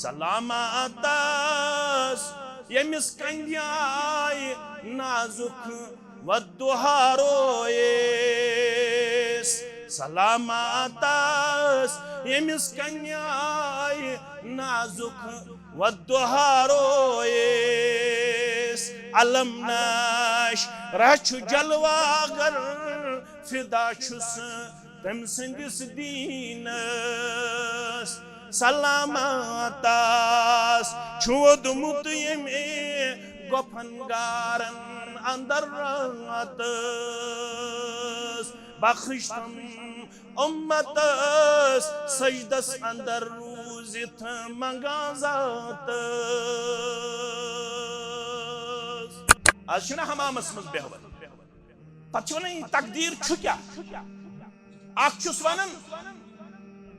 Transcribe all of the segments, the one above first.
سلاماتس یمس کندیائی نازک ودہا رویس سلاماتس یمس کنیائی نازک ودہا رویس علم ناش رچ جلواگر فدا چھس تم سندس دینس سلاماتس چھودمت یمی گپنگارن اندر راتس بخشتم امتس سجدس اندر روزت مغازاتس آج چھنا حمامس مز بہون پتہ ونن تقدیر چھو کیا اخ چھس ونن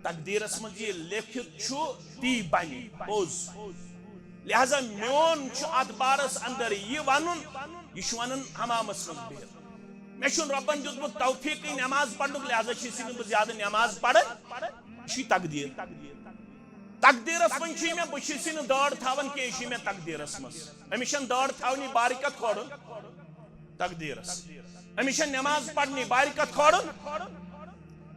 تقدیرس مز یہ لیکھت چھو تی بنی پوز لہذا میون چھ ات بارس اندر یہ ونن یہ چھ ونن حمامس مز بہت میں چھن ربن دیتمت توفیق نماز پڑھنک لہذا چھ بہ زیادہ نماز پڑھن یہ تقدیر تقدیرس من چھ میں بچھ داڑ تھاون کی یہ میں تقدیرس مز امس داڑ تھونی بارکت کھوڑن تقدیرس امس نماز پڑھنی بارکت کھوڑن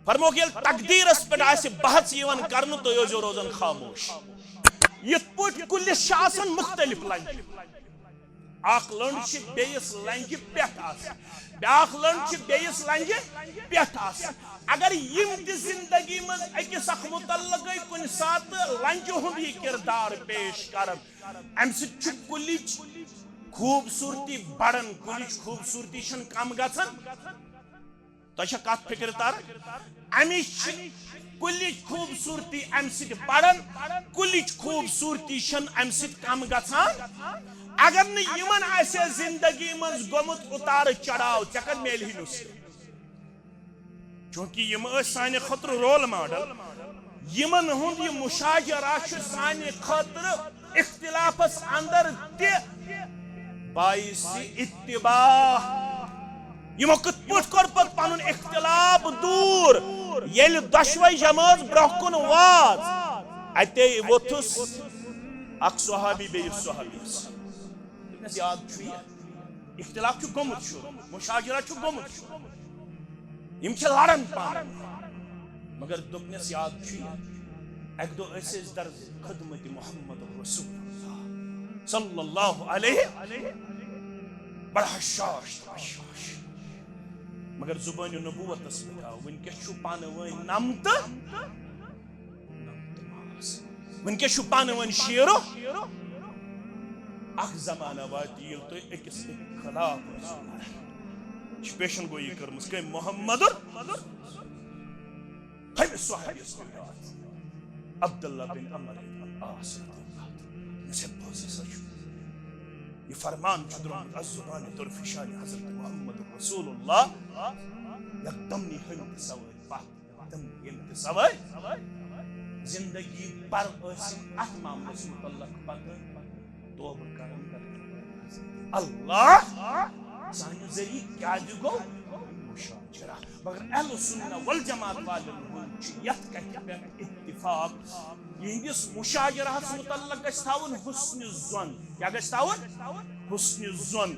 فرموک یل تقدیرس پہ آسہ بحث یوان کرن تو یوزو روزن خاموش یت پٹ کلس آسان مختلف لنج اخ لنڈ چھ بیس لنج پٮ۪ٹھ آسان بیاکھ لنڈ چھ بیس لنج پٮ۪ٹھ آسان اگر یم تہ زندگی مز اکس اخ متعلق کن سات لنج ہند یہ کردار پیش کرن ام سۭتۍ چھ کلچ خوبصورتی بڑن کلچ خوبصورتی چھن کم گژھان تہ کت فکر تر امچ کلچ خوبصورتی ام سۭتۍ بڑن کلچ خوبصورتی چھن ام سۭتۍ کم گژھان اگر نہ یمن آسہ زندگی مز گومت اتار چڑھاو ژے کتہ میلہِ نصرت چونکہ یم سانہ خاطر رول ماڈل یمن ہند یہ مشاجرہ چھ سانہ خاطر اختلافس اندر تہ باعث اتباع یمو کت پٹ کور پت پنن اختلاف دور یل دشوے جماعت برہ کن واز اتے ووتھس اخ صحابی بیس صحابیس دپنس یاد چھو یہ اختلاف چھو گومت چھو مشاجرہ چھو گومت چھو یم چھ لڑن پانن مگر دپنس یاد چھو یہ اک دو اسس در خدمت محمد رسول اللہ صلی اللہ علیہ بڑا حشاش مگر زبان نبوت اس پہ ونکس چھو پانہ ون نمت ونکس چھو پانہ ون شیرو اخ زمانہ وات یل تو اکس خلاف پیشن گوئی کرمس کہ محمد ہم صحابی عبداللہ بن عمر بن العاص سے بوزی سچ یہ فرمان چدرم از زبان طرف شان حضرت محمد رسول اللہ یکدم نی ہم سوائے پاک یکدم یم سوائے زندگی پر اس ات معاملس متعلق پتہ توبہ کرن اللہ سانہ ذریعہ کیا گو مشاجرہ مگر اہل سنہ والجماعت والن یت کتھ پہ اتفاق یہندس مشاجرہ متعلق گژھِ تھاون حسن الظن کیا گژھِ تھاون حسن الظن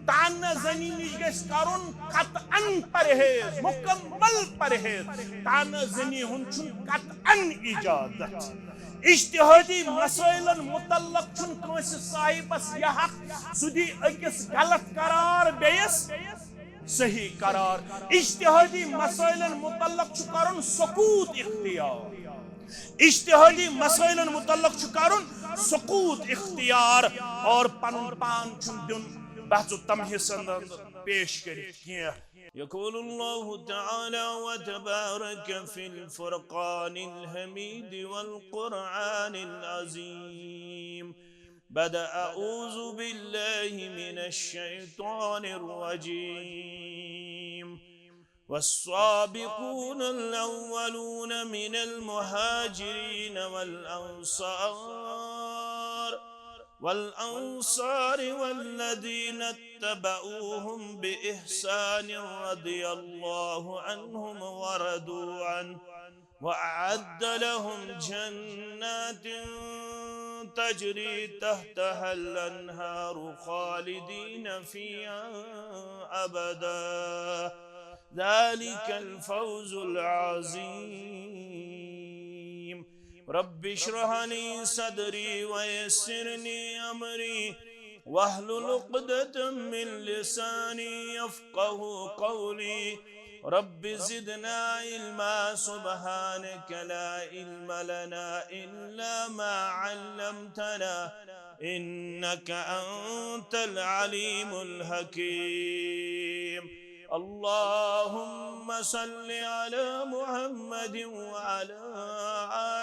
تانہ زنی نش گژھِ کرن قطعا پرہیز مکمل پرہیز تانہ زنی ہند چھن قطعا اجازت اجتہادی مسائلن متعلق چھن کنس صاحبس یہ حق سدی اکس غلط قرار بیس صحیح قرار اجتہادی مسائلن متعلق چھ کرن سکوت اختیار اجتہادی مسائلن متعلق چھ کرن سکوت اختیار اور پنن پان چھن دن بحث و تمہیس پیش کرت کیا يقول الله تعالى وتبارك في الفرقان الحميد والقرآن العظيم بعد أعوذ بالله من الشيطان الرجيم والسابقون الأولون من المهاجرين والأنصار والذين اتبعوهم بإحسان رضي الله عنهم ورضوا عنه وأعد لهم جنات تجري تحتها الأنهار خالدين فيها أبدا ذلك الفوز العظيم رب اشرح لي صدري ويسر لي أمري واحلل عقدة من لساني يفقه قولي رب زدنا علما سبحانك لا علم لنا إلا ما علمتنا إنك أنت العليم الحكيم اللهم صل على محمد وعلى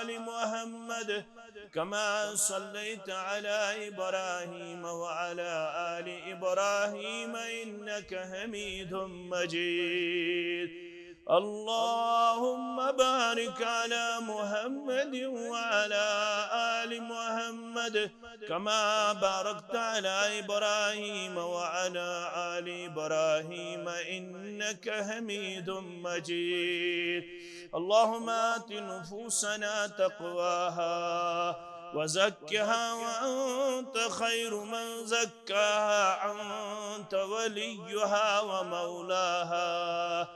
آل محمد كما صليت على إبراهيم وعلى آل إبراهيم إنك حميد مجيد اللهم بارك على محمد وعلى آل محمد كما باركت على إبراهيم وعلى آل إبراهيم إنك حميد مجيد اللهم آت نفوسنا تقواها وزكها وأنت خير من زكاها أنت وليها ومولاها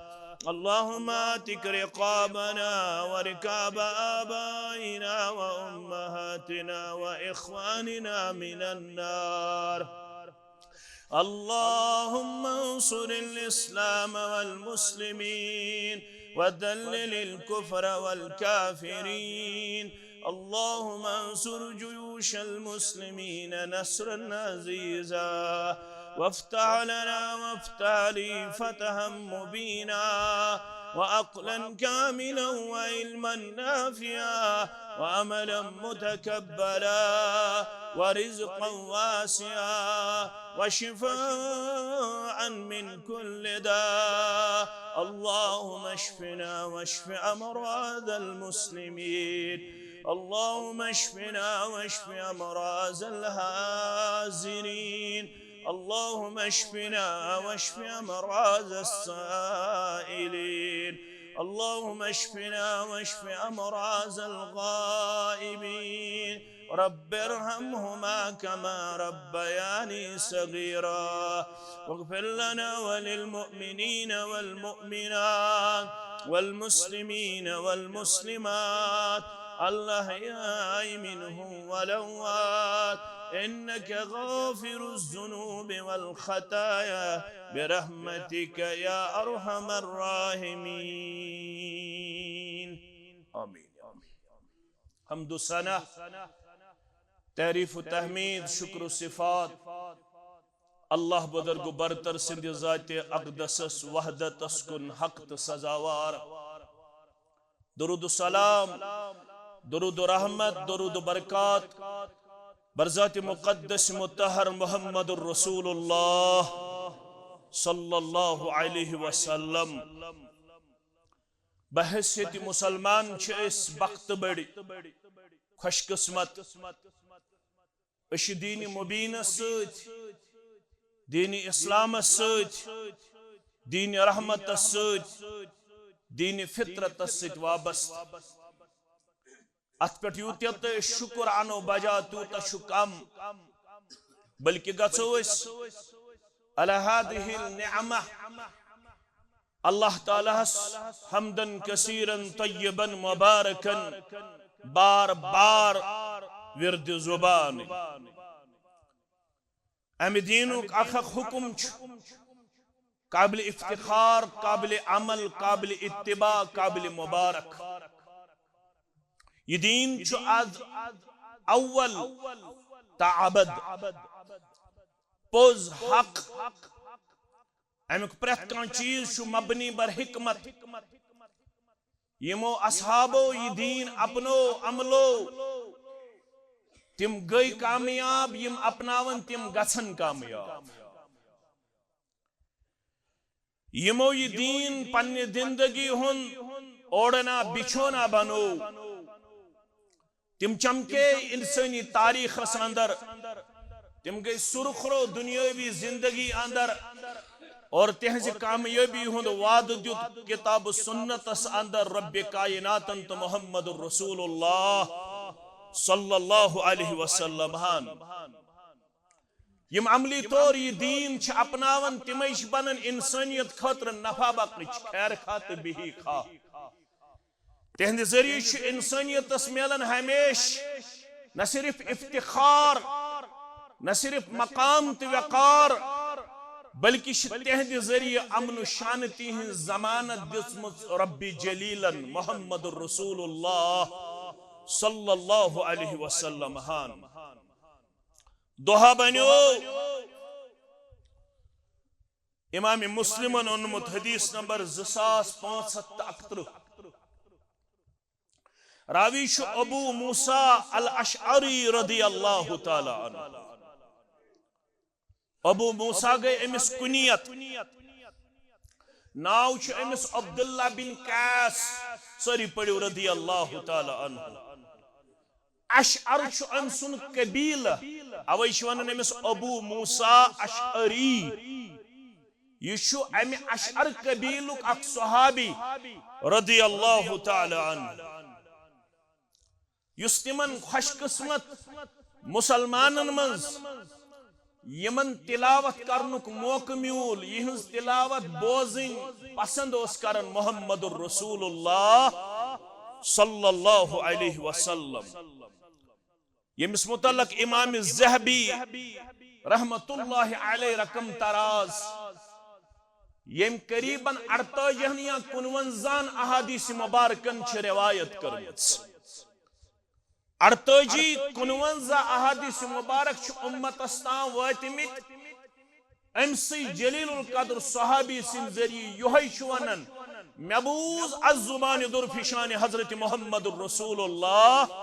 اللهم آتك رقابنا وركاب آبائنا وأمهاتنا وإخواننا من النار اللهم انصر الإسلام والمسلمين وذلل الكفر والكافرين اللهم انصر جيوش المسلمين نصرا عزيزا وافتح لنا وافتح لي فتحا مبينا وعقلا كاملا وعلما نافعا وعملا متكبلا ورزقا واسعا وشفاء من كل داء اللهم اشفنا واشف أمراض المسلمين اللهم اشفنا واشف أمراض الحاضرين اللهم اشفنا واشف أمراض السائلين اللهم اشفنا واشف أمراض الغائبين رب ارحمهما كما ربياني صغيرا واغفر لنا وللمؤمنين والمؤمنات والمسلمين والمسلمات الأحياء منهم والأموات إنك غافر الذنوب والخطايا برحمتك يا أرحم الراحمين آمين حمد الثناء تعریف و تحمید شکر و صفات اللہ بزرگ برتر سند ذات اقدسس وحدتس کن حق تو سزاوار درود و سلام درود و رحمت درود و برکات برذات مقدس مطہر محمد الرسول اللہ صلی اللہ علیہ وسلم بحثیت مسلمان چھس بخت بڑی خوش قسمت اش دین مبین سۭتۍ دین اسلام سۭتۍ دین رحمت سۭتۍ دین فطرت سۭتۍ وابستہٕ ات پہ یوتہ تو شکر انو بجا تیوتہ کم بلکہ گژھو علی هذه النعمہ اللہ تعالیٰ حمدن کثیرا طیبا مبارکا بار بار ورد زبان ام دینک اخ حکم قابل افتخار قابل عمل قابل اتباع قابل مبارک یہ دین از اول تعبد پوز حق امیک پرت کان چیز مبنی بر حکمت یمو اصحابو یہ دین اپنو عملو تم گئی کامیاب یم اپناون تم گھن کامیاب یمو یہ دین پنہ زندگی ہن اوڑنا بچھونا بنو تم چمکے انسانی تاریخ اندر تم گئی سرخرو دنیاوی زندگی اندر اور تہذ کامیابی ہند وعد دیت کتاب سنت اندر رب کائنات تو محمد الرسول اللہ صلی اللہ علیہ وسلم یم عملی طور یہ دین چھ اپناون تمے چھ بنن انسانیت خاطر نفع بخش خیر خاطر بہی خواہ تہند ذریعہ چھ انسانیت ملن ہمیش نہ صرف افتخار نہ صرف مقام تو وقار بلکہ تہند ذریعہ امن و شانتی ہن ضمانت دسمت رب جلیلن محمد الرسول اللہ صلی اللہ علیہ وسلم دوہا بنیو امام مسلمن انمت حدیث نمبر 2571 راوی شو ابو موسیٰ الاشعری رضی اللہ تعالی عنہ ابو موسیٰ گئے امس کنیت ناو چھو امس عبداللہ بن قیس سری پڑیو رضی اللہ تعالی عنہ اشعر چھو امسن قبیل اوئی شوانن امس ابو موسیٰ اشعری یہ چھو امی اشعر قبیلک اک صحابی رضی اللہ تعالی عنہ یس تمن خوش قسمت مسلمانن منز یمن تلاوت کرنک موقع میول یہنز تلاوت بوزن پسند اس کرن محمد الرسول اللہ صلی اللہ علیہ وسلم یمس متعلق امام الذہبی رحمت اللہ علیہ رقم تراز یم قریباً 48 یا 49 احادیث مبارکن چھ روایت کرمت 48-49 احادیث مبارک چھ امت استان واتمت امسی جلیل القدر صحابی سن ذریعہ یوہی شوانن مبوز الزبان درفشان حضرت محمد الرسول اللہ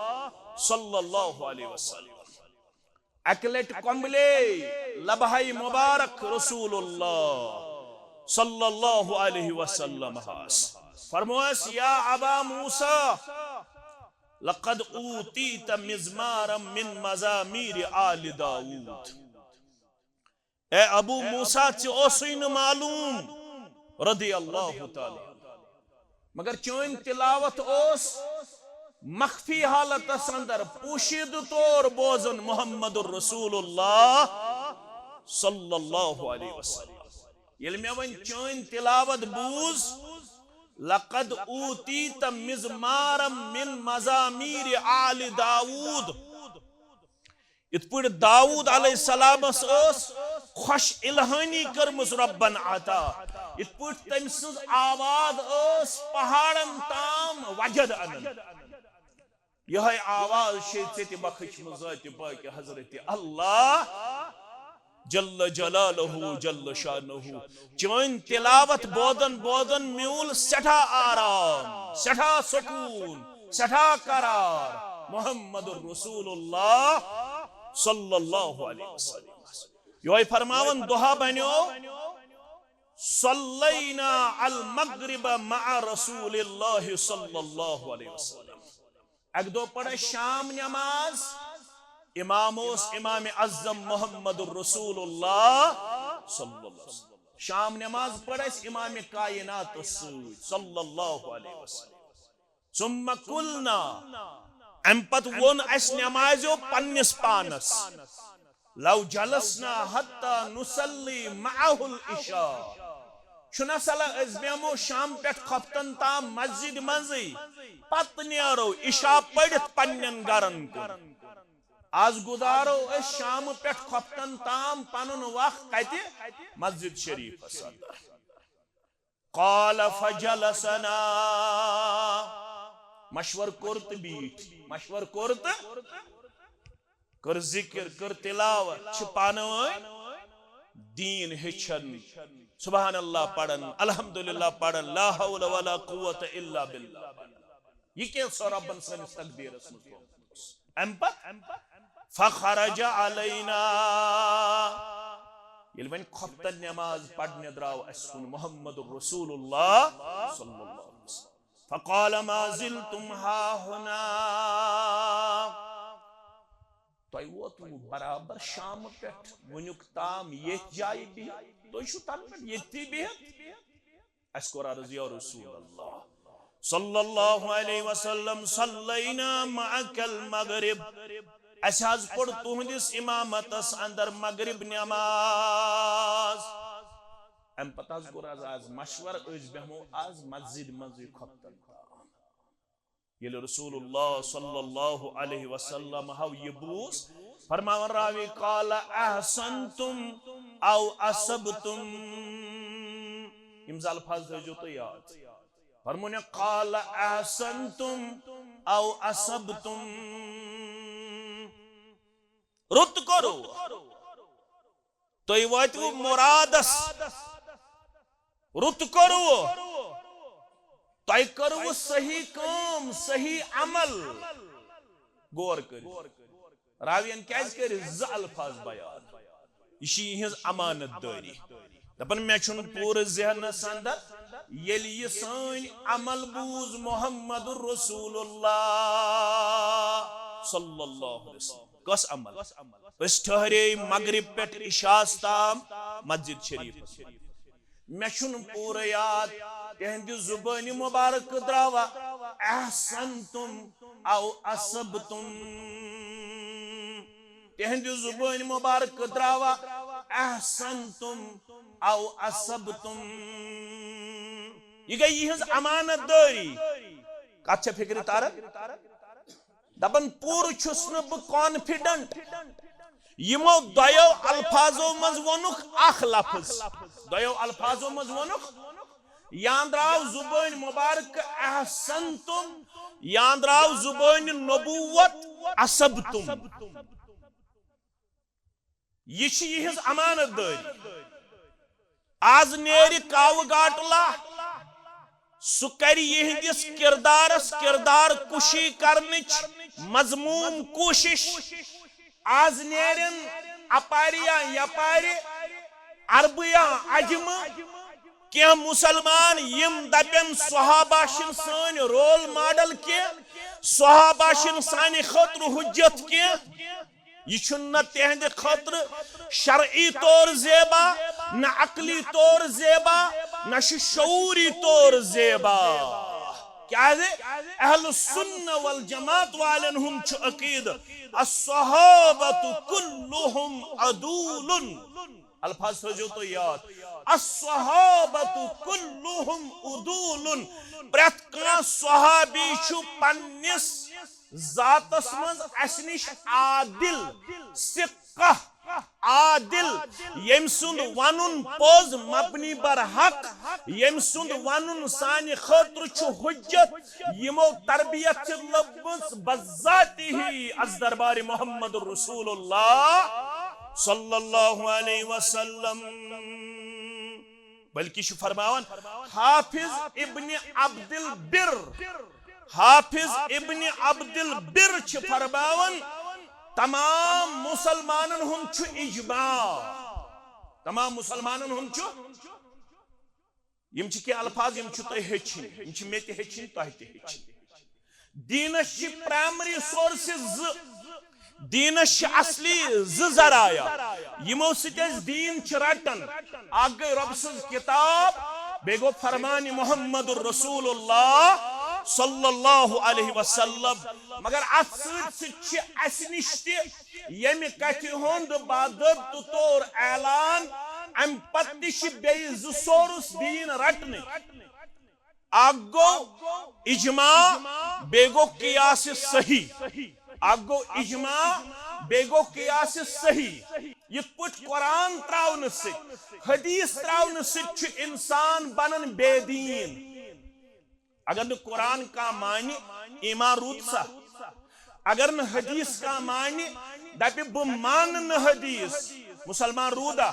صلی اللہ علیہ وسلم اکلٹ قملے لبہائی مبارک رسول اللہ صلی اللہ علیہ وسلم فرمویس یا ابا موسیٰ لقد اوتیت مزمارا من مزامیر آل داود اے ابو موسیٰ چی اوسین معلوم رضی اللہ تعالی مگر چون تلاوت اوس مخفی حالت اندر پوشید طور بوزن محمد الرسول اللہ صلی اللہ علیہ وسلم یل میں ون چون تلاوت بوز لقد اوتیت مزمارا من مزامیر آل داود ات پوٹ داود علیہ السلام اس خوش الہانی کرمس ربن عطا ات پوٹ تمسز آواز اس پہاڑن تام وجد انن یہ آواز شیطت بخش مزات پاک حضرت اللہ جل جلالہ جل شانہ چون تلاوت بودن بودن میول سٹھا آرام سٹھا سکون سٹھا قرار محمد الرسول اللہ صلی اللہ علیہ وسلم یہ فرماون دعا بنیو صلینا المغرب مع رسول اللہ صلی اللہ علیہ وسلم ایک دو پڑھے شام نماز امام اعظم محمد الرسول اللہ صلی اللہ علیہ وسلم شام نماز پڑھے امام کائنات صلی اللہ علیہ وسلم ثم قلنا امپت ون اس نمازو پنس پانس لو جلسنا حتی نسلی معه العشاء چھنا صلاح از بیمو شام پیٹ خفتن تام مسجد منزی پت نیرو عشاء پڑھت پنن گرن کو آز گزارو اس شام پیٹ خفتن تام پنن وقت کتی مسجد شریف صدر قال فجلسنا مشور کرت بیٹ مشور کرت کر ذکر کر تلاوت چھپانوائے دین ہچن سبحان اللہ پڑھن الحمدللہ پڑھن لا حول ولا قوت الا باللہ یہ کیا سو ربن سنس تقدیر اسم امپت فخرج علینا یلوین خفتن نماز پڑھنے دراو اسن محمد الرسول اللہ صلی اللہ علیہ وسلم فقال ما زلتم ہا ہنا تو ووتو برابر شام پیٹ ونیک تام یہ جائی بھی تو شو تن پیٹ یہ تھی بھی اس کو رضی رسول اللہ صلی اللہ علیہ وسلم صلینا معک المغرب اس حض پڑ تہندس امامتس اندر مغرب نماز ام پتہ حض کور آز مشور اس بہمو آز مسجد مزی خطن یل رسول اللہ صلی اللہ علیہ وسلم ہو یہ بوس فرماون راوی قال احسنتم او اصبتم امزال الفاظ جو تو یاد فرمونے قال احسنتم او اصبتم رت کرو تو یہ واتو مرادس رت کرو تو یہ کرو صحیح کام صحیح عمل غور کرو راوین کیاز کر ز الفاظ بیان یہ ہز امانت داری دپن میں چھن پور ذہن اندر یل یہ سن عمل بوز محمد رسول اللہ صلی اللہ علیہ وسلم کس عمل اس ٹھہرے مغرب پیٹ عشاء تام مسجد شریف میں چھن پور یاد تہند زبان مبارک دراوا احسنتم او اصبتم تہند زبان مبارک دراوا احسنتم او اصبتم یہ گئی یہ امانت داری کچھ فکر تارک دبن پور چھسن ب کانفیڈنٹ یمو دیو الفاظو مز ونک اخ لفظ دیو الفاظو مز ونک یاندراو زبان مبارک احسنتم یاندراو زبان نبوت اصبتم یہ امانت داری آز نیری کاو گاٹلا سہ کر یہندس کردارس کردار کشی کرنچ مضموم کوشش آز نیرن اپاریا یپاری عربیا عجم کیا مسلمان یم دپن صحابہ شن سان رول ماڈل کی صحابہ شن سانی خطر حجت کی یہ چھن تہند خطر شرعی طور زیبا نہ عقلی طور زیبا نہ شعوری طور زیبا کیا ہے اہل السنہ والجماعت والن ہم چھ عقید الصحابۃ کلہم عدول الفاظ سجو تو یاد الصحابۃ کلہم عدول پرت کان صحابی چھ پنس ذاتس من اسنش عادل سقہ عادل یم سند ونن پوز مبنی بر حق یم سند ونن سانی خاطر چھ حجت یمو تربیت لبس بذاتی از دربار محمد رسول اللہ صلی اللہ علیہ وسلم بلکہ فرماون حافظ ابن عبد البر حافظ ابن عبد البر چھ فرماون تمام مسلمانن ہم چھ اجماع تمام مسلمانن ہم چھ یم چھ کیا الفاظ یم چھ تو ہچن یم چھ میت ہچن تو ہچن دینس چھ پرائمری سورسز دینس چھ اصلی ذرائع یمو سٹس دین چھ رٹن اگ گئی رب سز کتاب بے گو فرمان محمد الرسول اللہ صلی اللہ علیہ وسلم مگر ات اس نش یم کتھ ہند باضابطہ طور اعلان ام پتہ بیٚیہِ زٕ سورس دین رٹنے اکھ گو اجماع بیٚیہِ گو قیاس صحیح اکھ گو اجماع بیٚیہِ گو قیاس صحیح یتھ پٲٹھۍ قرآن تراونہٕ سۭتۍ حدیث تراونہٕ سۭتۍ چھُ انسان بنان بے دین اگر نہ قرآن کا معنی ایمان روت سا اگر نہ حدیث کا معنی دپہ بہ مان نہ حدیث مسلمان رودا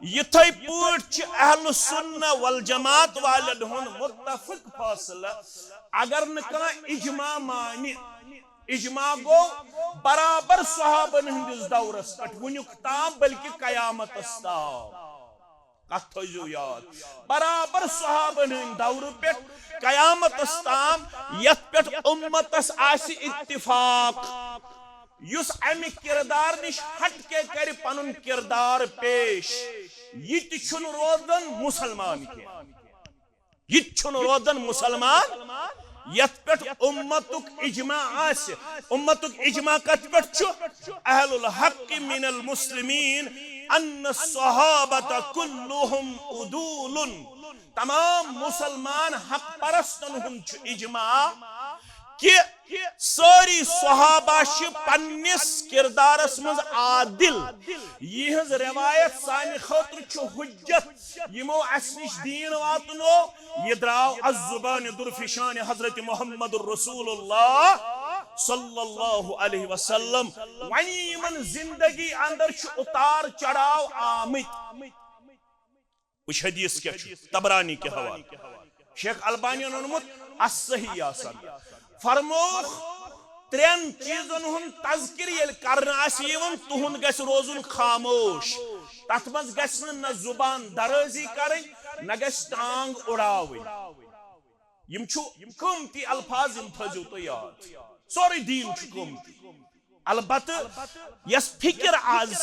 یتھے پٲٹھۍ چھِ اہل سنہ والجماعت والن ہُنٛد متفق فاصلہ اگر نہ کانٛہہ اجماع معنی اجماع گو برابر صحابن ہندس دورس پہ ونیک تام بلکہ قیامتس تام کت تھو یاد برابر صحابن ہند دور پہ قیامتس تام یت پہ امتس آس اتفاق یس امہ کردار نش ہٹ کے کر پن کردار پیش یہ چھن روزن مسلمان کی یہ چھن روزن مسلمان یت پٹ امتک اجماع آس امتک اجماع کت پٹ اہل الحق من المسلمین ان الصحابۃ کلہم عدول تمام مسلمان حق پرستن ہند اجماع کہ ساری صحابہ پنس کردارس مز عادل یہ روایت سان خاطر حجت یمو اس نش دین واتنو یہ دراو از زبان درفشان حضرت محمد رسول اللہ صلی اللہ علیہ وسلم ونی یمن زندگی اندر اتار چڑھاو آمت وچ حدیث کیا تبرانی کے حوالے شیخ البانی نے ونمت الصحیح آسان فرموخ ترین چیزن ہن تذکر یل کرنا آسی یون تہن گس روزن خاموش تت مز گس نہ زبان درازی کرن نہ گس ٹانگ اڑاوی یم چھو قیمتی الفاظ یم تھزو تو یاد سوری دین چھو قیمتی البتہ یس فکر آز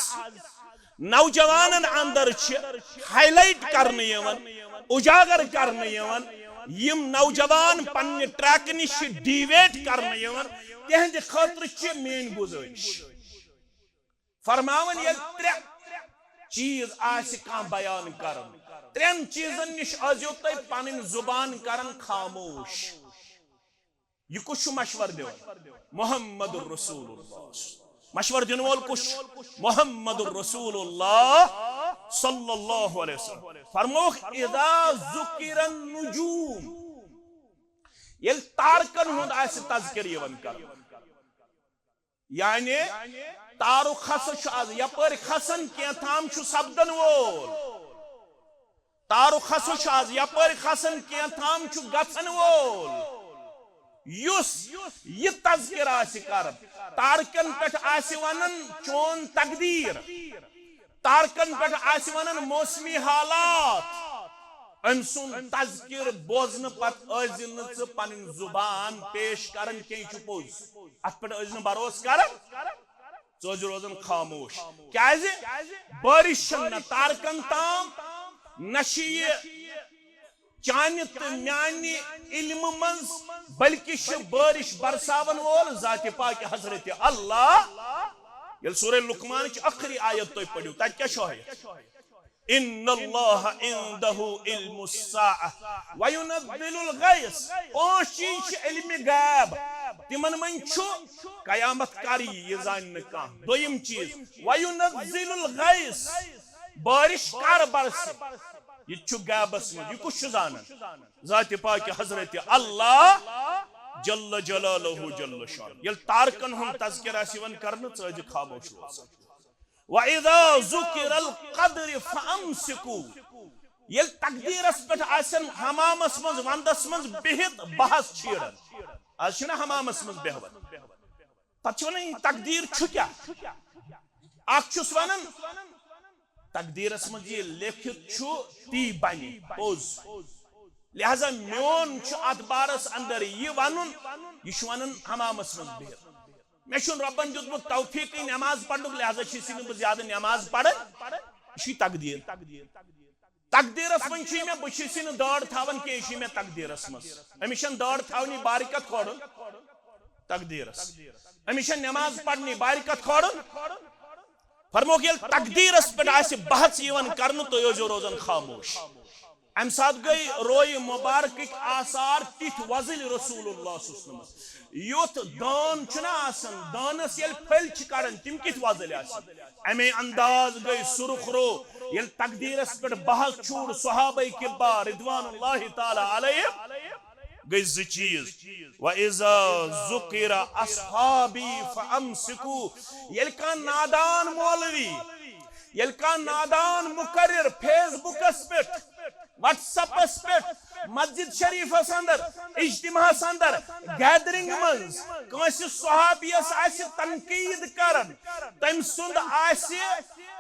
نوجوانن اندر چھ ہائی لائٹ کرنے یون اجاگر کرنے یون یم نوجوان پنہ ٹریک نش ڈیویٹ کرنے یون تہند خاطر چھ مین گزارش فرماون یل ترے چیز آس کان بیان کرن ترین چیزن نش آزیو تہ پنن زبان کرن خاموش یہ کچھ مشور دیون محمد الرسول اللہ مشور دن وول کچھ محمد الرسول اللہ صلی اللہ علیہ وسلم فرموخ اذا ذکر النجوم یل تارکن ہند آس تذکر یون کر یعنی تارو خس یپر کھسن کی تھام سپدن وول تارو خس یپر کھسن کی تھام گھن وول یس یہ تذکر آس کر تارکن پہ آس ونن چون تقدیر تارکن پہ آس ونن موسمی حالات ام سن تذکر بوزن پت ازن پن زبان پیش کرن کی پوز ات پہ ازن بروس کرن ثوز روزن خاموش کیازِ بارش نہ تارکن تام نشی چانہ تو میانہ علم من بلکہ بارش برساون وول ذات پاک حضرت اللہ یل سورہ لقمان کی آخری آیت تو پڑھو تت کیا ہے ان اللہ عنده علم الساعة وينزل الغیث پانچ چیز علم غیب تمن من قیامت کاری یہ زان کان دویم چیز وينزل الغیث بارش کر برس یہ غیبس من یہ کچھ زانن ذات پاک حضرت اللہ جل جلالہ جل شان یل تارکن ہم تذکر آسیون کرنا چاہج خاموش روزن وَإِذَا ذُكِرَ الْقَدْرِ فَأَمْسِكُوا یل تقدیر اس پہ آسن حمامس منز وندس منز بہت بحث چھیڑن آج چھنا حمامس منز بہون پتہ نہیں تقدیر چھو کیا آکھ چھس ونن تقدیر اس منز یہ لکھت چھو تی بنی پوز لہذا میون چھو ادبارس اندر یہ ونن یہ چھو ونن حمامس منز بہت میں چھن ربن دیتمت توفیق نماز پڑھنک لہذا چھ بہ زیادہ نماز پڑھن یہ تقدیر تقدیرس من چھ میں بچ داڑ تھاون کی یہ میں تقدیرس من امس داڑ تھونی بارکت کھوڑن تقدیرس امس نماز پڑھنی بارکت کھوڑن فرموک یل تقدیرس پہ آس بحث یوان کرن تو یوزو روزن خاموش ام سات گئی روی مبارک آثار تیت وزل رسول اللہ صلی اللہ علیہ وسلم یوت دان چھنا آسن دانس یل پھل چکارن تم کت وزل آسن امی انداز گئی سرخ رو یل تقدیرس پر بحث چھوڑ صحابہ کبار رضوان اللہ تعالی علیہ گئی زی چیز وَإِذَا ذُكِرَ أَصْحَابِي فَأَمْسِكُوا یل کان نادان مولوی یل کان نادان مقرر فیس بک اس پہ واٹس اپ اس پہ مسجد شریف اندر اجتماع اندر گیدرنگ منز کنسی صحابیس آسی تنقید کرن تم سند آسی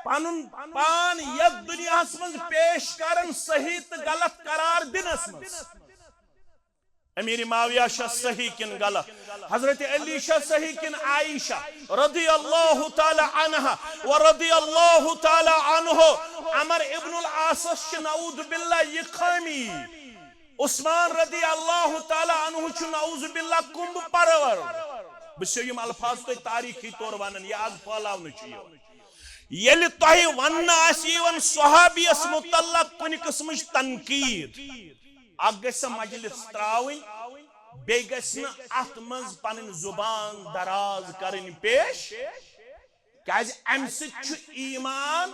پانن پان یک دنیا منز پیش کرن صحیح غلط قرار دنس منز امیر معاویہ شاہ صحیح کن غلط حضرت علی شاہ صحیح کن عائشہ رضی اللہ تعالی عنہ ورضی اللہ تعالی عنہ عمر ابن العاص نعوذ باللہ یہ خامی عثمان رضی اللہ تعالی عنہ چھ نعوذ باللہ کمب پرور بس یم الفاظ تو تاریخی طور ونن یہ آز پھلاون چھ یل تہ ون آسیون صحابیس متعلق کن قسم تنقید اگ گژھِ مجلس تراوین بی گژھِ ات مز پن زبان دراز کرن پیش کیاز ام سچ ایمان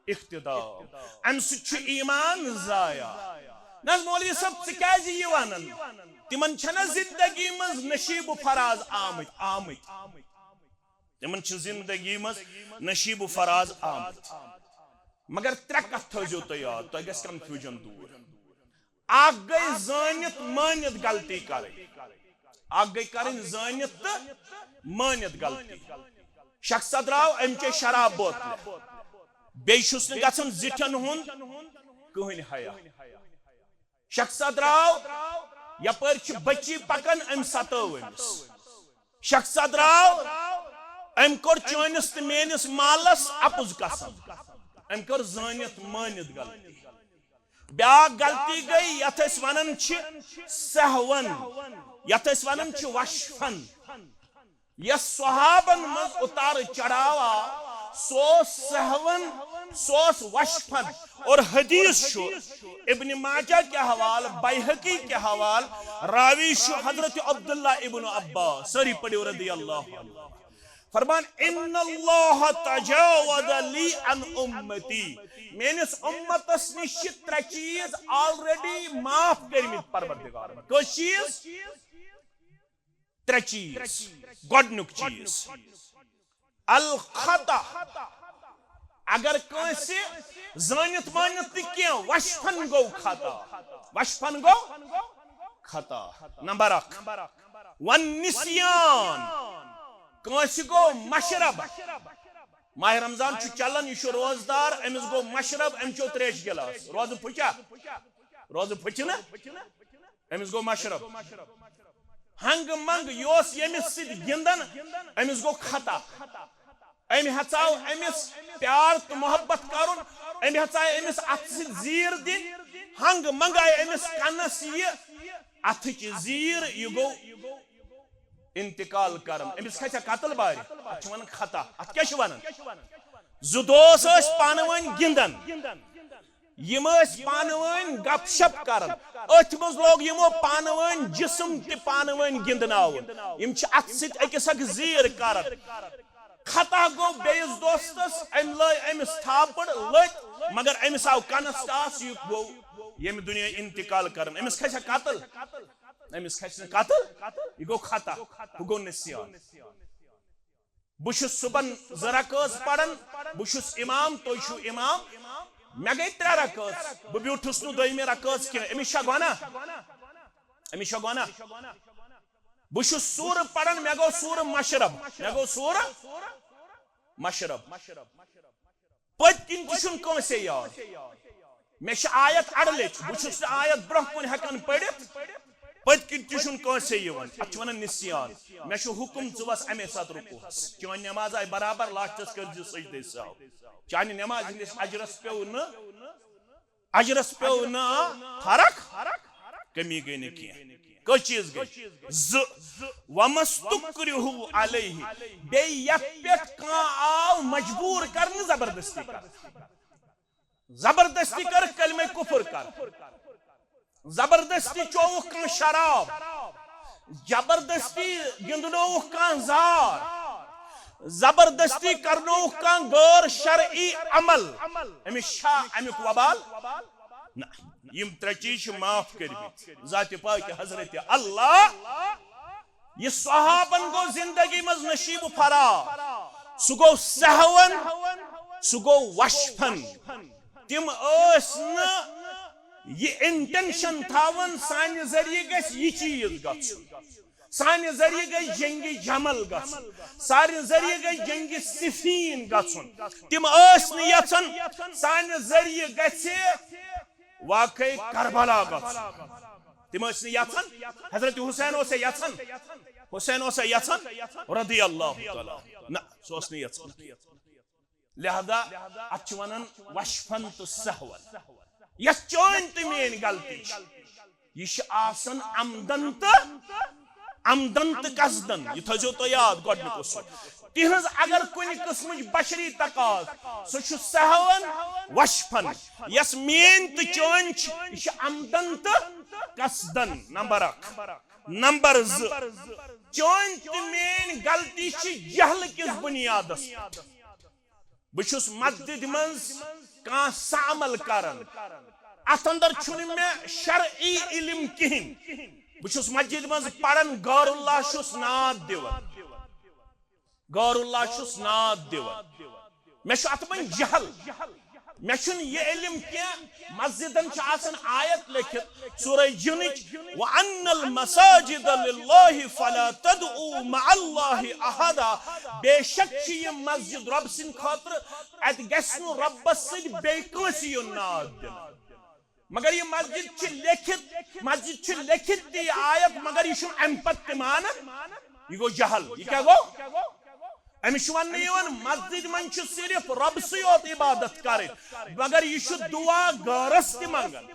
اختتام ام سچ ایمان ضائع نظ مولوی صاحب ژٕ یہ ونان تمن چھنا زندگی مز نشیب و فراز آمت تمن چھ زندگی مز نشیب و فراز آمت مگر ترے کتھ تھٲیزیو تُہۍ یاد تۄہہِ گژھِ کنفیوجن دور اکھ گٔے زٲنِتھ مٲنِتھ غلطی کرٕنۍ اکھ گٔے کرٕنۍ زٲنِتھ تہٕ مٲنِتھ غلطی شخصا درٛاو أمۍ چے شراب بوتلہِ بیٚیہِ چھُس نہٕ گژھان زِٹھٮ۪ن ہُنٛد کٕہٕنۍ حیا شخصا درٛاو یپٲرۍ چھِ بچی پکان أمۍ ستٲو أمِس شخصا درٛاو أمۍ کوٚر چٲنِس تہٕ میٲنِس مالس اپُز قسم أمۍ کوٚر زٲنِتھ مٲنِتھ غلطی بیاکھ غلطی گئی یتھ أسۍ ونان چھِ سہون یتھ أسۍ ونان چھِ وشفن یس صحابن مز اتار چڑھاو آو سو سہون سو وشفن اور حدیث شو ابن ماجہ کے حوال بیہقی کے حوال راوی شو حضرت عبداللہ ابن عباس سری پڑھو رضی اللہ عنہ فرمان ان اللہ تجاوز لی عن امتی میانس امتس نش ترے چیز آلریڈی معاف کرمت پروردگار کس چیز ترے چیز گۄڈنیُک چیز الخطا اگر کٲنٛسہِ زٲنِتھ مٲنِتھ تہِ کینٛہہ وشفن گوٚو خطا وشفن گوٚو خطا نمبر اکھ والنسیان کٲنٛسہِ گوٚو مشرب ماہ رمضان چھُ چلان یہ چھُ روزدار أمِس گوٚو مشرب أمۍ چیوٚو تریش گلاس روزٕ پھٕچا روزٕ پھٕچہِ نا أمِس گوٚو مشرب ہنگ منگ یوس ییٚمِس سۭتۍ گِنٛدان أمِس گوٚو خطا أمۍ ہژاو أمِس پیار تہٕ محبت کرُن أمۍ ہژایہِ أمِس اتھٕ سۭتۍ زیٖر دِنۍ ہنگ منگ آیہِ أمِس کنس یہِ اتھٕچ زیٖر یہِ گوٚو انتقال کرن أمِس کھژیا قتل بارِ اتھ چھِ ونان خطا اتھ کیٛاہ چھِ ونان زٕ دوس ٲسۍ پانہٕ ؤنۍ گِنٛدان یم ٲسۍ پانہٕ ؤنۍ گپ شپ کران أتھۍ منٛز لوگ یمو پانہٕ ؤنۍ جسم تہِ پانہٕ ؤنۍ گِنٛدناوُن یم چھِ اتھ سۭتۍ أکِس اکھ زیٖر کران خطا گوٚو بیٚیِس دوستس أمۍ لٲج أمِس تھاپڑ لٔج مگر أمِس آو کنس ٹاس یہِ گوٚو ییٚمہِ دُنیا انتقال کران أمِس کھژیا قتل أمِس کھژِ نہٕ قتل یہِ گوٚو خطا ہُہ گوٚو نسیان بہٕ چھُس صبحن 2 رکٲژ پران بہٕ چھُس امام تُہۍ چھِو امام مےٚ گٔے 3 رکٲژ بہٕ بیوٗٹھُس نہٕ 2مہِ رکٲژ کینٛہہ أمِس چھا گۄناہ أمِس چھا گۄناہ بہٕ چھُس سوٗرٕ پران مےٚ گوٚو سوٗرٕ مشرب مےٚ گوٚو سوٗرٕ مشرب پٔتۍ کِنۍ تہِ چھُنہٕ کٲنٛسے یاد مےٚ چھِ آیت اڑٕلٕچ بہٕ چھُس نہٕ آیت برونٛہہ کُن ہٮ۪کان پٔرِتھ پٔتۍ کِنۍ تہِ چھُنہٕ کٲنٛسے یِوان اتھ چھِ ونان نسیان مےٚ چھُ حُکم ژٕ وس امے ساتہٕ رُکوٗہس چٲنۍ نٮ۪ماز آیہِ برابر لاسٹس کٔرزِ سجدے سہو چانہِ نٮ۪مازِ ہٕنٛدِس اجرس پیٚو نہٕ فرق کمی گٔے نہٕ کینٛہہ کٔژ چیٖز گٔے زٕ ومستُکرِہو علیہ بیٚیہِ یتھ پٮ۪ٹھ کانٛہہ آو مجبوٗر کرنہٕ زبردستی کر زبردستی کر کلمہ کفر کر زبردستی چووُکھ کانٛہہ شراب زبردستی گِنٛدنووُکھ کانٛہہ زار زبردستی کرنووُکھ کانٛہہ غٲر شرعی عمل أمِس چھا امیُک وبال نہ یم 3 چیٖز چھِ معاف کٔرمٕتۍ ذاتِ پاک حضرت اللہ یہ صحابن گوٚو زندگی منٛز نشیب و فرا سُہ گوٚو سہون سُہ گوٚو وشفن تِم ٲسۍ نہٕ یہ انٹینشن تھاون سانہِ ذریعہ گژھِ یہ چیٖز گژھُن سانہِ ذریعہ گژھِ جنگِ جمل گژھُن سانہِ ذریعہ گژھِ جنگِ صفین گژھُن تِم ٲسۍ نہٕ یژھان سانہِ ذریعہ گژھِ واقعی کربلا گژھُن تِم ٲسۍ نہٕ یژھان حضرت حسین اوس یژھان رضی اللہ تعالیٰ نہ سُہ اوس نہٕ یژھان لہذا اتھ چھِ ونان وشفن تہٕ سہون یس چٲنۍ تہٕ میٲنۍ غلطی یہ آسن عمدن تو قصدن یہ تھو تو یاد گۄڈنیُک اصوٗل تہذ اگر کُنہِ قٕسمٕچ بشری تقاض سُہ چھُ سہون وشفن یس میٲنۍ تہٕ چٲنۍ چھِ یہِ چھِ عمدن تہٕ قصدن نمبر 1 نمبر 2 چٲنۍ تہٕ میٲنۍ غلطی چھِ جہلہٕ کِس بُنیادس پٮ۪ٹھ بہٕ چھُس مسجد منٛز کانٛہہ سا عمل کران اتھ اندر چھُنہٕ مےٚ شرعی علم کِہیٖنۍ بہٕ چھُس مسجد منٛز پران غور اللہ چھُس ناد دِوان غور اللہ چھُس ناد دِوان مےٚ چھُ اتھ منٛز جہل مےٚ چھُنہٕ یہِ علم کینٛہہ مسجدن چھِ آسان آیت لیکھِتھ سورہ جنٕچ وَأَنَّ الْمَسَاجِدَ لِلَّهِ فَلَا تَدْعُوا مَعَ اللَّهِ أَحَدًا بے شک چھِ یہِ مسجد رۄب سٕنٛدِ خٲطرٕ اتہِ گژھِ نہٕ رۄبس سۭتۍ بیٚیہِ کٲنٛسہِ یُن ناد دِنہٕ مگر یہ مسجد چھِ لیکھِتھ تہِ یہِ آیت مگر یہ چھُنہٕ امہِ پتہٕ تہِ مانان یہ گوٚو جہل یہ کیٛاہ گوٚو أمِس چھُ وننہٕ یِوان مسجد منٛز چھُ صرف رۄبسٕے یوت عبادت کرٕنۍ مگر یہ چھُ دعا غٲرس تہِ منگان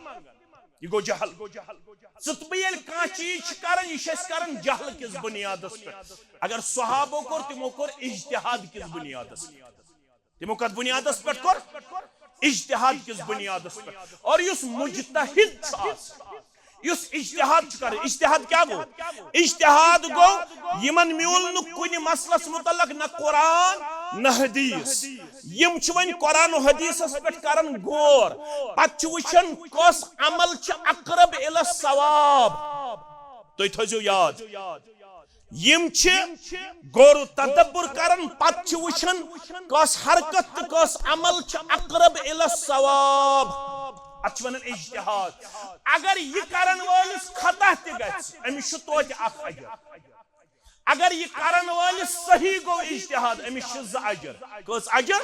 یہ گوٚو جہل ژٕ تہٕ بہٕ ییٚلہِ کانٛہہ چیٖز چھِ کران یہ چھِ أسۍ کران جہل کِس بُنیادس پٮ۪ٹھ اگر صحابو کوٚر تِمو کوٚر اجتہاد کِس بُنیادس پٮ۪ٹھ تِمو کتھ بُنیادس پٮ۪ٹھ کوٚر اجتہاد کِس بُنیادس پٮ۪ٹھ اور یُس مجتہد چھُ آسان یُس اجتہاد چھُ کران اجتہاد کیٛاہ گوٚو اجتہاد گوٚو یِمن میوٗل نہٕ کُنہِ مسلس متعلق نہ قرآن نہ حدیث یِم چھِ وۄنۍ قرآن و حدیثس پٮ۪ٹھ کران غور پتہٕ چھِ وٕچھان کۄس عمل چھِ اقرب الی الصواب تُہۍ تھٲیزیو یاد یم چھِ غور و تدبر کران پتہٕ چھِ وٕچھان کۄس حرکت تہٕ کۄس عمل چھِ اقرب الی الصواب اتھ چھِ ونان اجتہاد اگر یہ کرن وٲلِس خطا تہِ گژھِ أمِس چھُ توتہِ اکھ اجر اگر یہ کرن وٲلِس صحیح گوٚو اجتہاد أمِس چھِ 2 اجر کٔژ اجر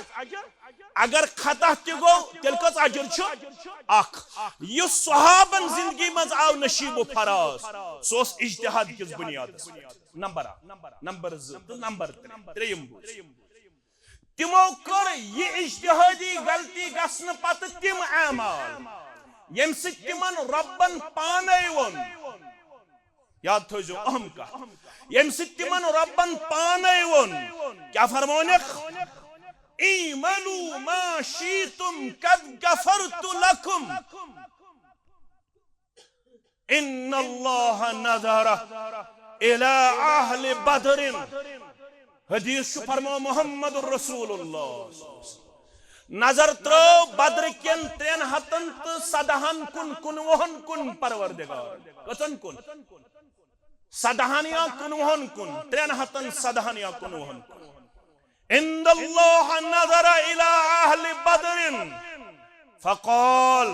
اگر خطا تہِ گوٚو تیٚلہِ کٔژ اجر چھُ اکھ یُس صحابن زندگی منٛز آو نشیب و فراز سُہ اوس اجتہاد کِس بُنیادس پٮ۪ٹھ نمبر 1 نمبر 2 تہٕ نمبر 3 ترٛیٚیِم بوٗز تِمو کٔر یہِ اجتہٲدی غلطی گژھنہٕ پتہٕ تِم اعمال ییٚمہِ سۭتۍ تِمن رۄبن پانے ووٚن یاد تھٲیزیو اہم کتھ ییٚمہِ سۭتۍ تِمن رۄبن پانے ووٚن کیٛاہ فرمونکھ اعملوا ما شئتم قد غفرت لكم ان اللہ نظر الى اہل بدر حدیث چھُ فرمو محمد رسول اللہ نظر ترٲو بدر کٮ۪ن 317 کُن 19 کُن پروردگار کٔژن کُن 17 یا 19 کُن 317 یا 19 کُن ان اللہ نظر الى اہل بدر فقال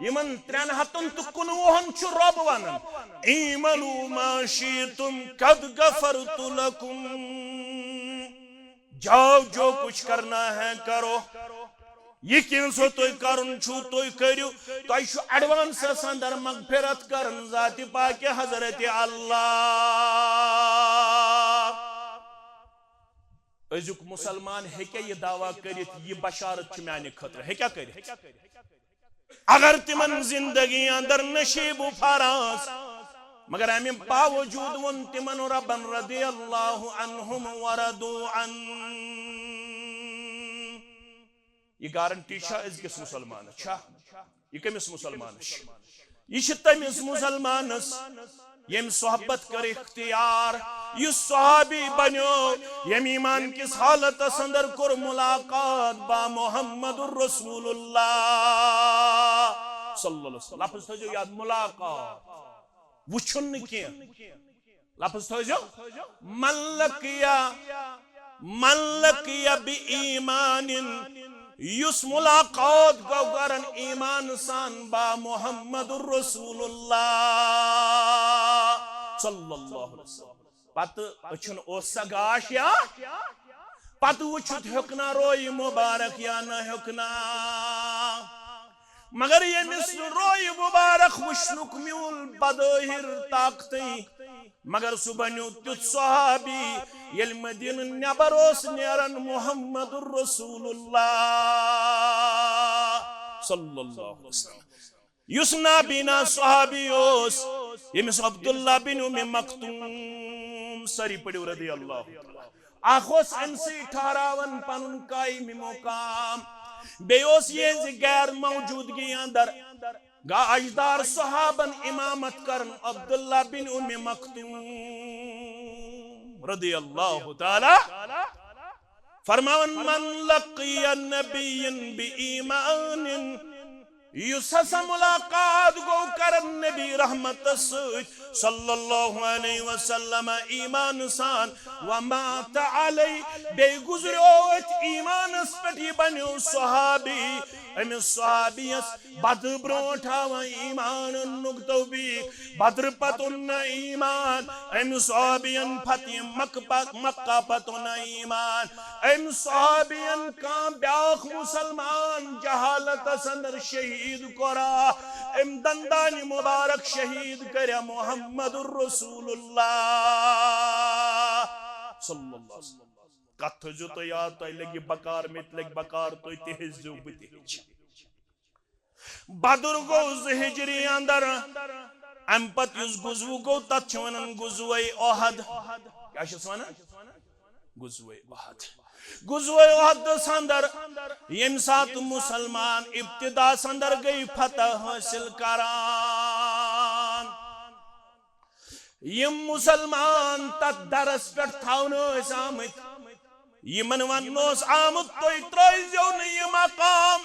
یمن 300 تہٕ 19 چھُ رۄب ونان اعملوا ما شئتم قد غفرت لكم جاؤ جو کچھ کرنا ہے کرو یہ کن سو تُہۍ کرُن چھُو تُہۍ کٔرِو تۄہہِ چھُ ایڈوانسس اندر مغفرت کرن ذات پاک حضرت اللہ أزیُک مسلمان ہیٚکیٛاہ یہِ دعویٰ کٔرِتھ یہِ بشارت چھِ میانہِ خٲطرٕ ہیٚکیٛاہ کٔرِتھ اگر تِمن زندگی اندر نشیب و فراز مگر امہِ باوجوٗد ووٚن تِمن ربن رضی اللہ عنہم ورضوا عن یہ گارنٹی چھا أزکِس مسلمانس چھا یہ کٔمِس مسلمانس یہ چھِ تٔمِس مسلمانس یم صحبت کر اختیار یُس صحابی بنیو یم ایمان کس حالتس اندر کور ملاقات با محمد رسول اللہ صلی اللہ علیہ وسلم لفظ تھٲیزیو یاد ملاقات وٕچھُن نہٕ کینٛہہ لفظ تھٲیزیو من لقیا بإیمان یُس ملاقات گو کرن ایمان سان با محمد رسول اللہ صلی اللہ علیہ وسلم پتہ أچھن اوسا گاش یا پتہ وٕچھِتھ ہیوٚکنا روی مبارک یا نہ ہیوٚکنا مگر ییٚمِس روی مبارک وٕچھنُک میوٗل بظٲہِر طاقتٕے مگر سُہ بنیو تیُتھ صحابی ییٚلہِ مدیٖنہٕ نٮ۪بر اوس نیران محمد رسول اللہ صلی اللہ علیہ وسلم یس نابینا صحابی اوس یمس عبداللہ بن ام مکتوم سری پڑیو رضی اللہ اخوس انسی ٹھہراون پنن قائم مقام بیوس یہ غیر موجودگی اندر گاجدار صحابن امامت کرن عبداللہ بن ام مکتوم رضی اللہ تعالی فرمان من لقی النبی بی ایمان یسس ملاقات گو کرن نبی رحمت صلی اللہ علیہ وسلم ایمان سان ومات علی بے گزروت ایمان اسپٹی بنیو صحابی امس صحابیس بدر برونٹا و ایمان نکتو بھی بدر پتن ایمان ام صحابین پتی مکہ پتن ایمان ام صحابین کام بیاخ مسلمان جہالت سندر شہید کرا ام دندان مبارک شہید کریا محمد الرسول اللہ صلی اللہ علیہ وسلم کتھ جو تو یاد تو لگی بکار مت لگ بکار تو تہز جو بتہج بدر گو ہجری اندر ام پت یس گزو گو تت ونن گزوے احد کیا چھ ونن گزوے احد گزوے احد سندر یم سات مسلمان ابتدا سندر گئی فتح حاصل کران یم مسلمان تت درس پٹ تھاونس آمت یمن ونوس آمد تو ترائیزیو نی مقام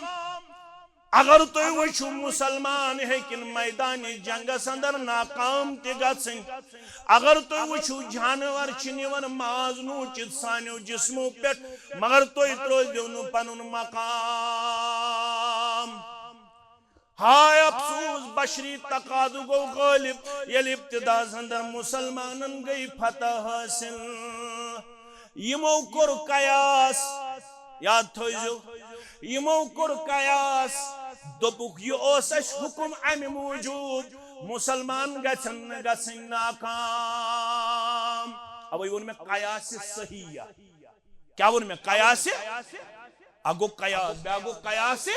اگر تو وچھو مسلمان ہیکن میدان جنگ سندر ناکام تی گژھن اگر تو وچھو جانور چھنیون ماز نوچت سانیو جسمو پیٹ مگر تو ترائیزیو نو پنن مقام ہائے افسوس بشری تقاضو گو غالب یل ابتدا سندر مسلمانن گئی فتح حاصل یمو کور قیاس یاد تھوئیزو یمو کور قیاس دوپک یہ اوسش حکم امی موجود مسلمان گسن ناکام اب یہ میں قیاس صحیح کیا میں قیاس اگو قیاس بیاگو قیاس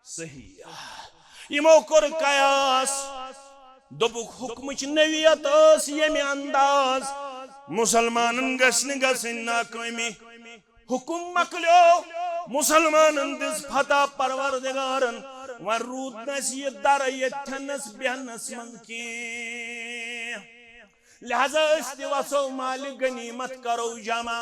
صحیح یمو کور قیاس دوپک حکمچ نویت اس یمی انداز مسلمانن گسن ناکامی حکم مکلیو مسلمانن دس فتح پروردگارن ون رود نس یہ در یہ تھنس بہنس من کی لہذا استواسو مال غنیمت کرو جمع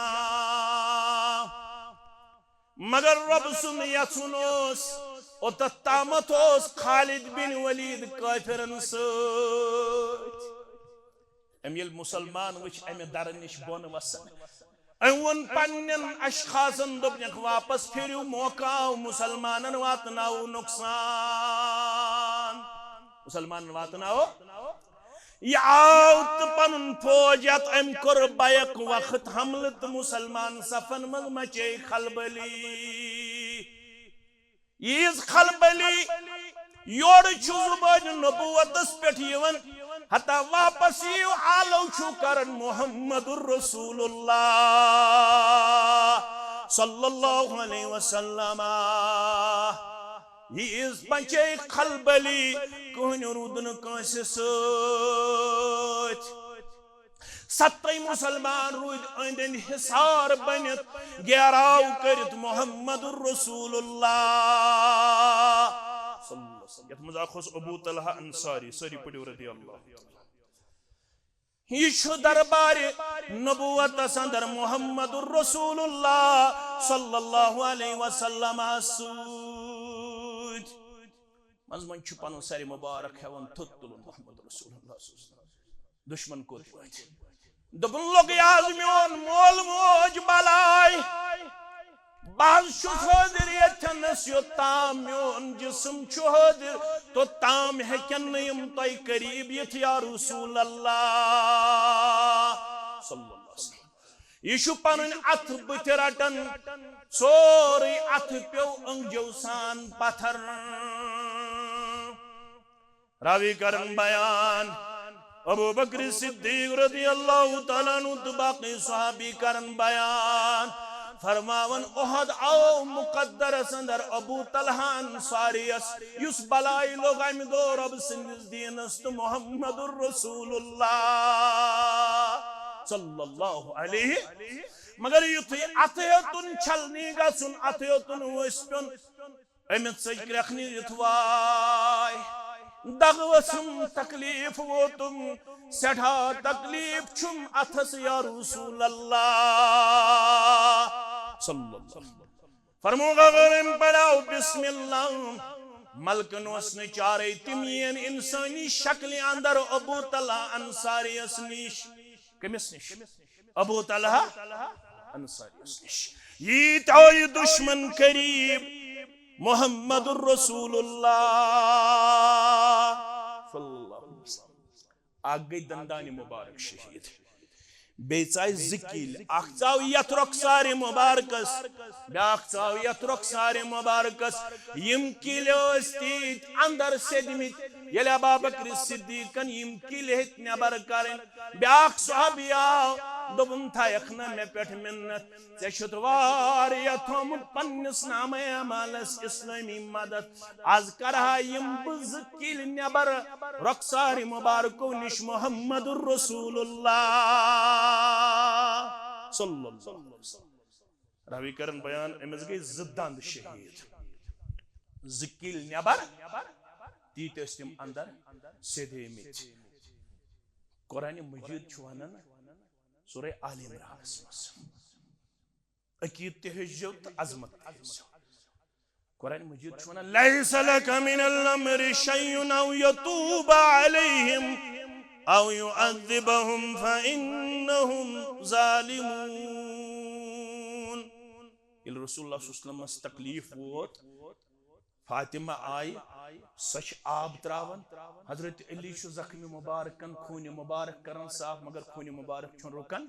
مگر رب سن یسنوس او تتامتوس خالد بن ولید کافرن سوچ امیل مسلمان وچ امی درنش بون وسن ایون پنن اشخاصن دبنک واپس پھریو موقع مسلمانن واتناو نقصان مسلمانن واتناو یہ آوت پنن فوجت ام کر بیک وقت حملت مسلمان صفن من مچے خلبلی یہ خلبلی یوڑ چھو زبان نبوت اس پیٹھیون حتی واپسی آلو چھو کرن محمد الرسول اللہ صلی اللہ علیہ وسلم یہ اس پنچے خلبلی کہن رودن کانسی سوچ ستی مسلمان روید اندن حسار بنت گیراو کرت محمد الرسول اللہ صلی اللہ علیہ وسلم یت مزاخوص ابو طلحہ انصاری سری پڑیو رضی اللہ یہ چھو دربار نبوت سندر محمد الرسول اللہ صلی اللہ علیہ وسلم سوچ مزمن چھو پانو سری مبارک ہے ون تھتلون محمد رسول اللہ صلی اللہ علیہ وسلم دشمن کو دیوائیت دبن لوگ یازمیون مول موج بلائی بعض چھو حاضر یتنس یو تام میون جسم چھو حاضر تو تام ہے کنیم تائی قریب یت یا رسول اللہ صلی اللہ علیہ وسلم یہ چھو پانن ات بترٹن سوری ات پیو انجو سان پتھر راوی کرن بیان ابو بکر صدیق رضی اللہ تعالیٰ عنہ باقی صحابی کرن بیان فرماون احد آو مقدر سندر ابو طلحہ انصاریس یس بلائی لوگ ام دو رب سندس دینس تو محمد الرسول اللہ صلی اللہ علیہ مگر یتھی اتیتن چھلنی گژھن اتیتن وسپن امت سج کرخنی یتوائی دغوسم تکلیف ووتم سٹھا تکلیف چھم اتھس یا رسول اللہ صلی اللہ فرموگا غرم پڑاو بسم اللہ ملکن وسن چارے تمین انسانی شکل اندر ابو طلحہ انصاری اسنیش کمس نش ابو طلحہ انصاری اسنیش یہ تاوی دشمن قریب محمد الرسول اللہ صلی اللہ علیہ وسلم آگ گئی دندانی مبارک شہید بیچائی زکیل اخچاو یت رخسار مبارکس بیاخچاو یت رخسار مبارکس یم کیلو استیت اندر سدمت یل ابا بکر صدیقن یم کیل ہت نبر کرن بیاخ صحابی آو دوبن تھا یخنا میں پیٹھ منت چشتوار یتھوم پنس نام عمالس اسلامی مدد از کرہا یم بزکیل نبر رخسار مبارکو نش محمد الرسول اللہ صلی اللہ علیہ وسلم راوی کرن بیان امز گئی زداند شہید زکیل نبر تیت استم اندر سیدھے میت قرآن مجید چھوانا سورہ آل عمران اکید تہجو عظمت قرآن مجید چھوانا لیس لک من الامر شیئن او یتوب علیہم او یعذبہم فإنہم ظالمون یہ رسول اللہ صلی اللہ علیہ وسلم اس تکلیف ووت فاطمہ آئی سچ آب تراون حضرت علی شو زخمی مبارکن خون مبارک کرن صاف مگر خون مبارک چھن رکن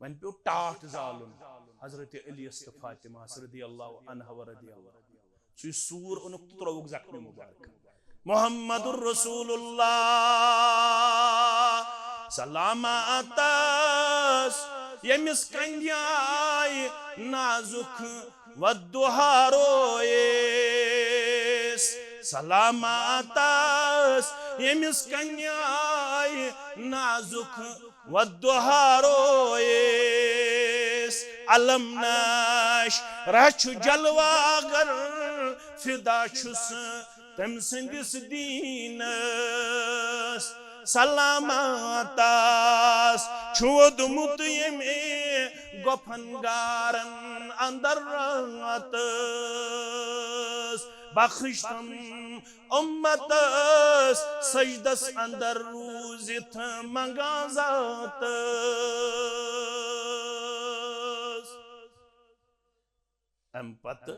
ون پیو ٹاٹ زالن حضرت علی است فاطمہ رضی اللہ عنہ و رضی اللہ سوی سور انک تروک زخمی مبارک محمد الرسول اللہ سلامت یمس کنیائی نازک ودہارو سلامت یمس کنیائی نازک ودہارو علم ناش رچ جلواگر فدا چھس تم سندس دینس سلامت چھود مت یمی گفن گارن اندر رات بخشتم امت سجدس اندر روزت منگازات ام پت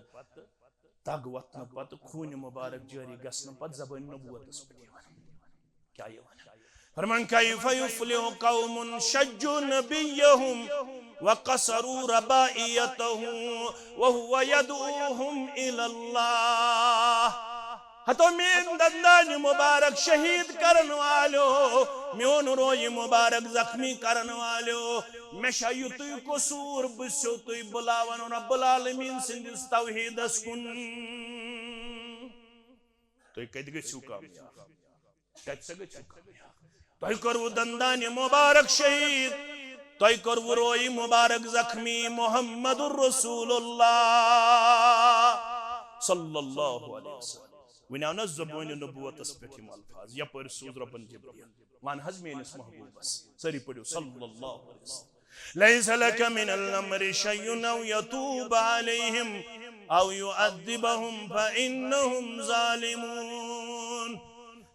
تگ وطن پت خون مبارک جاری گسن پت زبان نبوت اس پہ کیا یہ وانا فرمان کیف یفلح قوم شجوا نبیہم وقصروا ربائیتہ وہو یدعوہم الاللہ ہتو مین دندان مبارک شہید کرن والو میون روی مبارک زخمی کرن والو میشا یتوی قصور بسو توی بلاون رب العالمین سندس توحید اسکن توی کد گچو کامیاب کد سے گچو کامیاب توی کرو دندان مبارک شہید توی کرو روی مبارک زخمی محمد الرسول اللہ صلی اللہ علیہ وسلم ونیاو نا زبان نبوت اس پیٹھیم الفاظ یا پر سوز ربن جبریل وان حزمین اس محبوب بس سری پڑھو صلی اللہ علیہ وسلم لیس لک من الامر شیئن او یتوب علیہم او یعذبہم فإنہم ظالمون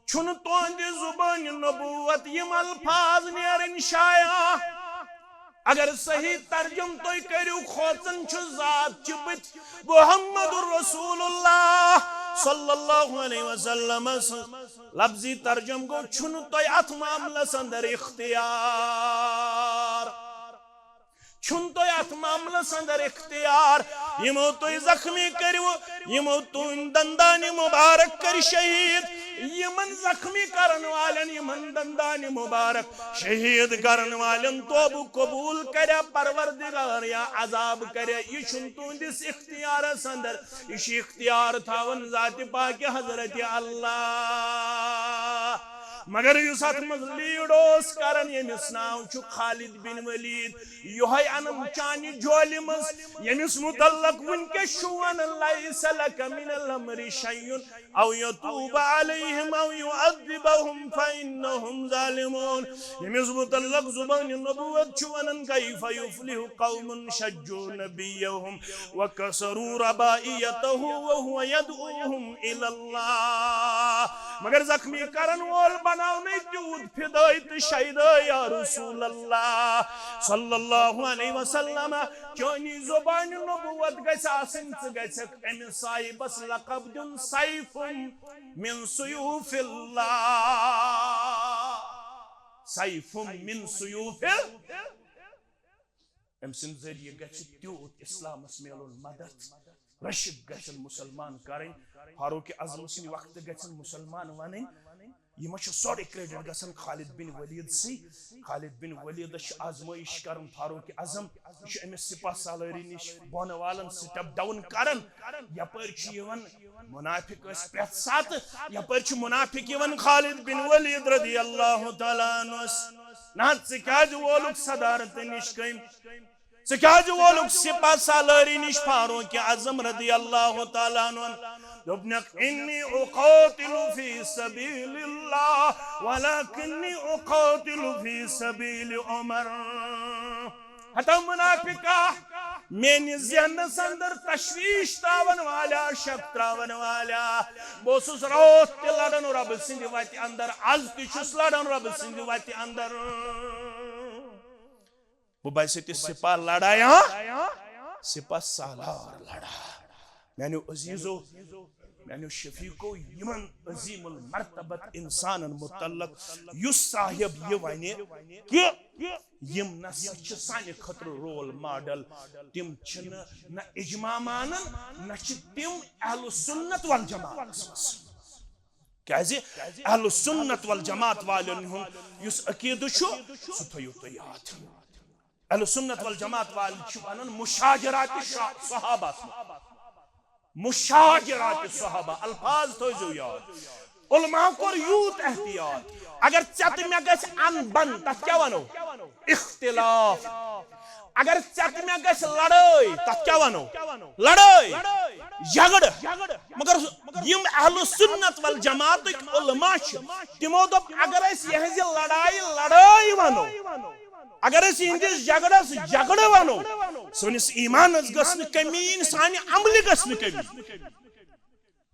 چھن توندی زبان نبوت یم الفاظ نیرن شایع اگر صحیح ترجم توی کریو خوتن چھ ذات چبت محمد الرسول اللہ صلی اللہ علیہ وسلم لفظی ترجم کو چھن توی ات معاملہ سندر اختیار چھن توی ات معاملہ سندر اختیار یمو توی زخمی کریو یمو توی دندانی مبارک کر شہید یمن زخمی کرن والن یمن دندان مبارک شہید کرن والن توبہ قبول کرے پروردگار یا عذاب کرے یہ چھن تہندس اختیارس اندر یہ اختیار تھاون ذات پاک حضرت اللہ مگر یس ات مز لیڈ اس کرن یمس ناو چھ خالد بن ولید یہ انم چانہ جولی مز یمس متعلق ونکس شون لیس لک من الامر شیء او یتوب علیہم او یعذبهم فانهم ظالمون یمس متعلق زبان نبوت چونن کیف یفلح قوم شجوا نبیهم وکسروا ربائیته وهو يدعوهم الى الله مگر زخمی کرن وول بناونے تیوت فدایت شہید یا رسول اللہ صلی اللہ علیہ وسلم چونی زبان نبوت گس آسن گس ام صاحبس لقب دن سیف من سیوف اللہ سیف من سیوف ام سن ذریعہ گس تیوت اسلام میلون مدد رشک گسن مسلمان کریں فاروق اعظم سن وقت گسن مسلمان ونن یہ سورے کریڈٹ گسن خالد بن ولید سی خالد بن ولید آزمائش کرن فاروق اعظم یہ امس سپاہ سالاری نش بون والن سٹپ ڈاؤن کرن یپر منافق اس پرت سات یپر منافق یون خالد بن ولید رضی اللہ تعالی عنہ نات سکاج وولک صدارت نش کم سکاج وولک سپاہ سالاری نش فاروق اعظم رضی اللہ تعالی عنہ دبنك إني أقاتل في سبيل الله ولكني أقاتل في سبيل عمر حتى منافقة من ذہن سندر تشویش تراون والا شک تراون والا بوسس روت لڑن رب سند وتہ اندر از تس لڑن رب سند وتہ اندر وہ بس سپاہ لڑایا سپاہ سالار لڑا میانو عزیزو میانو شفیقو یمن عظیم المرتبت انسان متعلق یس صاحب یہ ونہ کہ یم نسا سانہ خطر رول ماڈل تم نہ اجماع مانن نہ تم اہل سنت والجماعت کیازِ اہل سنت والجماعت والن ہن یس عقیدہ سہ تھیو تو یاد اہل سنت والجماعت والن ونان مشاجرات صحابہ مشاجرات صحابہ الفاظ تو یاد علماء کو یوت احتیاط اگر چت میں گس ان بن تس کیا ونو اختلاف اگر چت میں گس لڑائی تس کیا ونو لڑائی جھگڑ مگر یم اہل سنت والجماعت علماء تمو دپ اگر اس یہ لڑائی ونو اگر اس اندس جگڑس جگڑ ونو سنس ایمانس گھن کمی سانہ عمل گھن کمی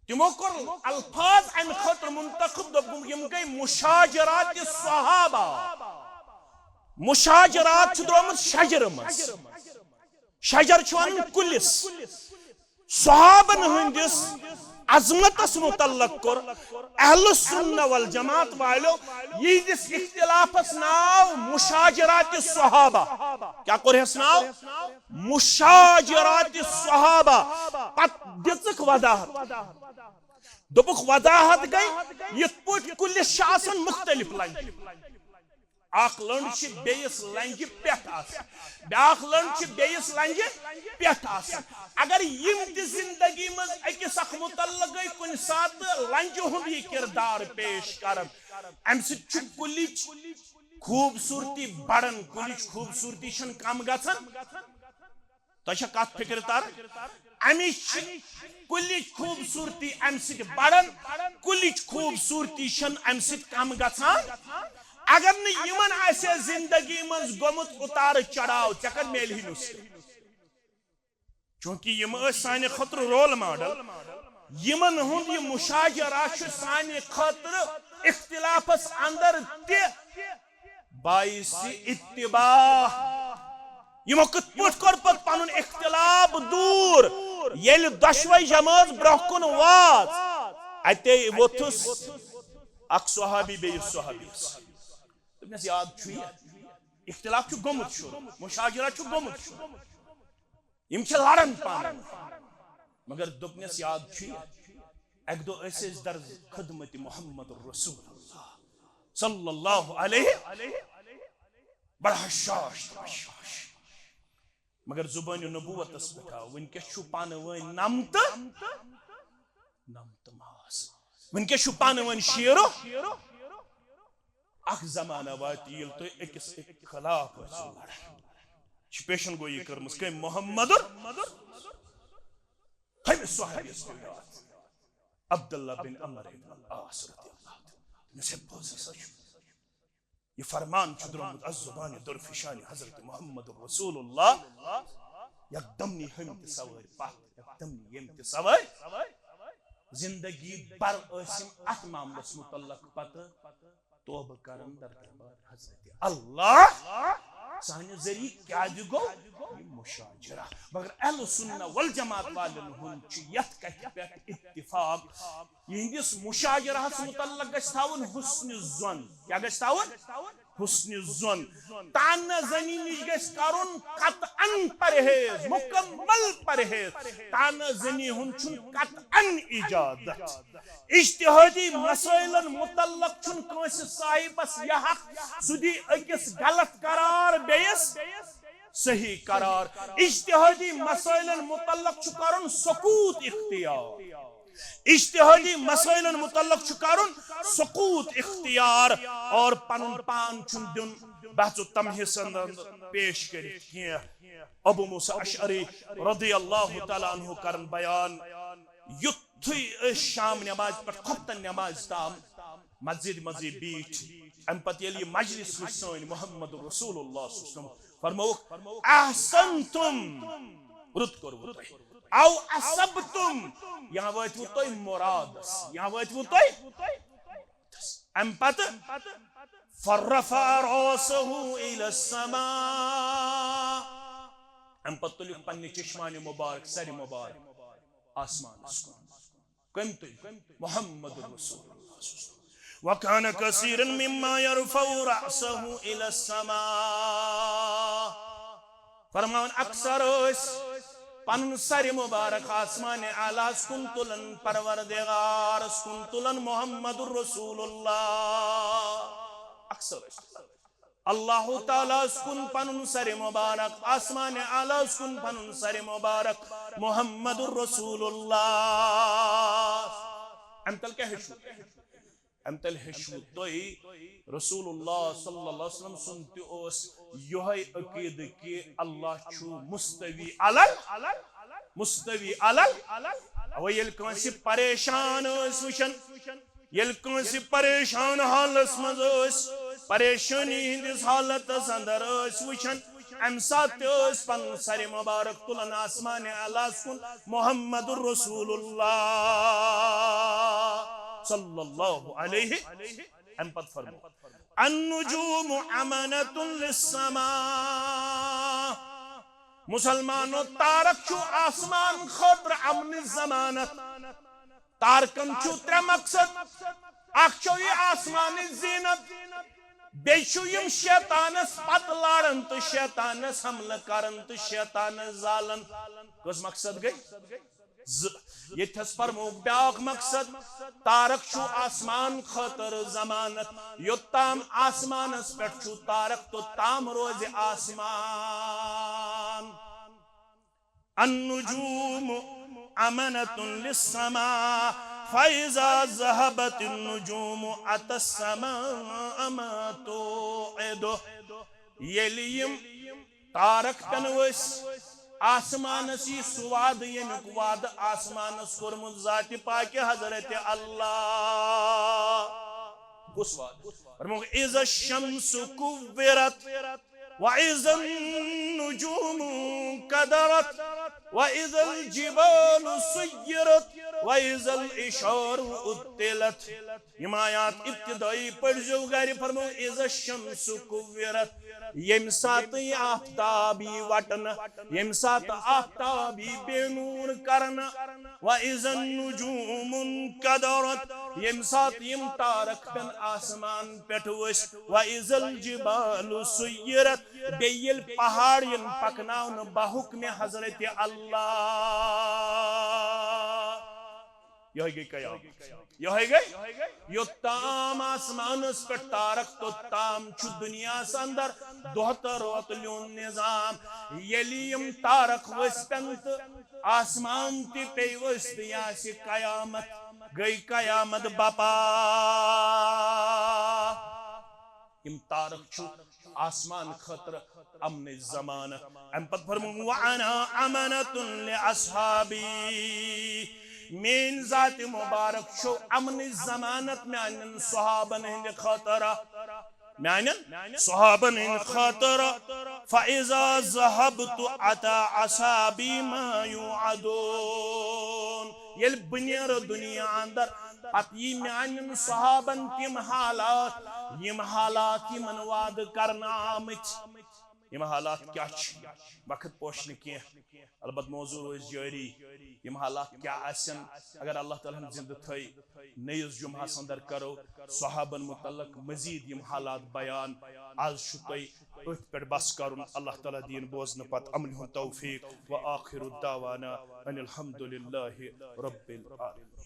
تمو کور الفاظ ام خاطر منتخب دپک یم گئی مشاجرات صحابہ مشاجرات درمت شجر مز شجر ون کلس صحابن ہندس عظمتس متعلق کر اہل سنہ والجماعت والو یہ اختلافس ناو مشاجرات صحابہ کیا کرس ناو مشاجرات صحابہ پت دچک وضاحت دپک وضاحت گئی یہ پٹ کلس آسان مختلف لنج اخ لنڈ بیس لنجہ پہ بیاکھ لنڈ بیس لنجہ پہ اگر یم تہ زندگی مز اکس اخ متعلق گئی کن سات لنجہ ہند یہ کردار پیش کرن ام سچ کلچ خوبصورتی بڑن کلچ خوبصورتی چھ کم گژھان تہ کت فکر تر امچ کلچ خوبصورتی ام سچ بڑن کلچ خوبصورتی چھ ام سچ کم گژھان اگر نمن آسے زندگی من گومت اتار چڑھاؤ ٹھیک میل ہی نس چونکہ یم سانہ خطر رول ماڈل یمن ہند یہ مشاجرات سانہ خطر اختلافس اندر تہ باعث اتباع یمو کت پٹ کر پت پن اختلاف دور یل دشوئی جماعت برہ کن وات اتے ووتھس اخ صحابی بیس صحابی دپنس یاد چھو اختلاف چھو گومت شروع مشاجرات چھو گومت شروع یم چھ لڑن پان مگر دپنس یاد چھو ایک دو ایسے در خدمت محمد الرسول اللہ صلی اللہ علیہ بڑا حشاش تو حشاش مگر زبان نبوت اس پٹھا ونکس چھو پانے وین نمت ماس ونکس چھو پانے وین شیرو اخ زمانہ واتی یل تو اکس خلاف چھ پیشن گوئی کرمس کہ محمد ہم صحابی استعمال عبداللہ بن عمر بن العاص رضی اللہ عنہ سے بوزی سچ یہ فرمان چھو درمت از زبان درفشان حضرت محمد رسول اللہ یک دمنی ہم تصور پاک یک دمنی ہم تصور زندگی بر اسم اتمام رس متعلق پتہ توبہ کرن در دربار حضرت اللہ سانہ ذریعہ کیا گو یہ مشاجرہ مگر اہل سنہ والجماعت والن ہند یت کتھ پہ اتفاق یہندس مشاجرہ متعلق گژھِ تھاون حسن الظن کیا گژھِ تھاون حسن الظن تانہ زنی نش گژھِ کرن قطعا پرہیز مکمل پرہیز تانہ زنی ہند چھن قطعا اجازت اجتہادی مسائلن متعلق چھن کانس صاحبس یہ حق سدی اکس غلط قرار بیس صحیح قرار اجتہادی مسائلن متعلق چھ کرن سکوت اختیار اجتہادی مسائلن متعلق چھ کرن سکوت اختیار اور پنن پان چھن دن بحث و تمہیس پیش کری کیا ابو موسیٰ اشعری رضی اللہ تعالیٰ عنہ کرن بیان یتھی شام نماز پر خفتن نماز تام مزید بیٹھ ام پتہ یلی مجلس سن محمد رسول اللہ صلی اللہ علیہ وسلم فرموک احسنتم رد کرو تھی او اصبتم یہاں واتو توی مرادس یہاں واتو توی ام پتہ فرفع راسه الى السماء ام پتہ تلیق پنی چشمان مبارک سر مبارک آسمان اسکن کم توی محمد رسول اللہ صلی اللہ علیہ وسلم وَكَانَ كَثِيرًا مِمَّا يَرْفَعُ رَأْسَهُ إِلَى السَّمَاءِ فرمان اکثر اس پن سر مبارک آسمان اعلیٰ اسکن تلن پروردگار اسکن تلن محمد الرسول اللہ اکثر اس اللہ تعالیٰ اسکن پن سر مبارک آسمان اعلیٰ اسکن پن سر مبارک محمد الرسول اللہ امتل کیا ہے امتل حشو توی رسول اللہ صلی اللہ علیہ وسلم سنتی اس یہی عقید کہ اللہ چھو مستوی علل مستوی علل وہ یل کانسی پریشان اس وشن یل کانسی پریشان حالس مز اس پریشانی ہندس حالت اندر اس وشن ام سات اس پن سر مبارک تلن آسمان اللہ سکن محمد الرسول اللہ صلی اللہ علیہ ام پت فرمو النجوم امانت للسماء مسلمانو تارک چھو آسمان خطر امن زمانت تارکن چھو تر مقصد اخ چھو یہ آسمان زینت بیچو یم شیطانس پت لارن تو شیطانس حمل کرن تو شیطانس زالن کس مقصد گئی یہ تھس فرموک بیاق مقصد تارک چھو آسمان خطر زمانت یوتام آسمان اس پر چھو تارک تو تام روز آسمان النجوم امنت للسماء فَإِذَا ذَهَبَتِ النُّجُومُ أَتَى السَّمَاءَ مَا تُوعِدُ یلیم تارک تنوس آسمانس یہ سواد یمیک واد آسمانس کرمت ذات پاک حضرت اللہ کس واد فرموک اِذَا الشَّمْسُ كُوِّرَتْ وَإِذَا النُّجُومُ كَدَرَتْ وَإِذَا الْجِبَالُ سُيِّرَتْ وَإِذَا الْإِشَارُ اُتِّلَتْ یم آیات ابتدائی پڑھو گھر فرمو اِذَا الشَّمْسُ كُوِّرَتْ یم سات آفتابی وٹن یم سات آفتابی بے نور کرن وَإِذَا النُّجُومُ انْكَدَرَتْ یم سات یم تارک پن آسمان پیٹھوش وَإِذَا الْجِبَالُ سُيِّرَتْ بیل پہاڑ ین پکناون بحکم حضرت اللہ یہ گئی قیامت یہ گئی یوتام آسمانس پر تارک توتام چھ دنیا اندر دہ تو روت لیون نظام یلیم تارک وستن تو آسمان تی پی وست یاس قیامت گئی قیامت باپا یم تارک چھو آسمان خطر امن زمان ام پت فرمو وانا امنت لاصحابی مین ذات مبارک چھو امن زمانت میانن صحابن ہند خطر میانن صحابن ہند خطر فاذا ذهبت اتى اصحابی ما يوعدون یل بنیر دنیا اندر پت یہ میانن صحابن تم حالات یمن وعد کرنا آمت یم حالات کیا وقت پوشن کی البت موضوع روز جاری یم حالات کیا آسن اگر اللہ تعالیٰ ہم زندہ تھے نیز جمعہ اندر کرو صحابن متعلق مزید یم حالات بیان آج شتوئی ات پر بس کرن اللہ تعالیٰ دین بوزن پت امن توفیق و آخر الدعوانا ان الحمد للہ رب العالمین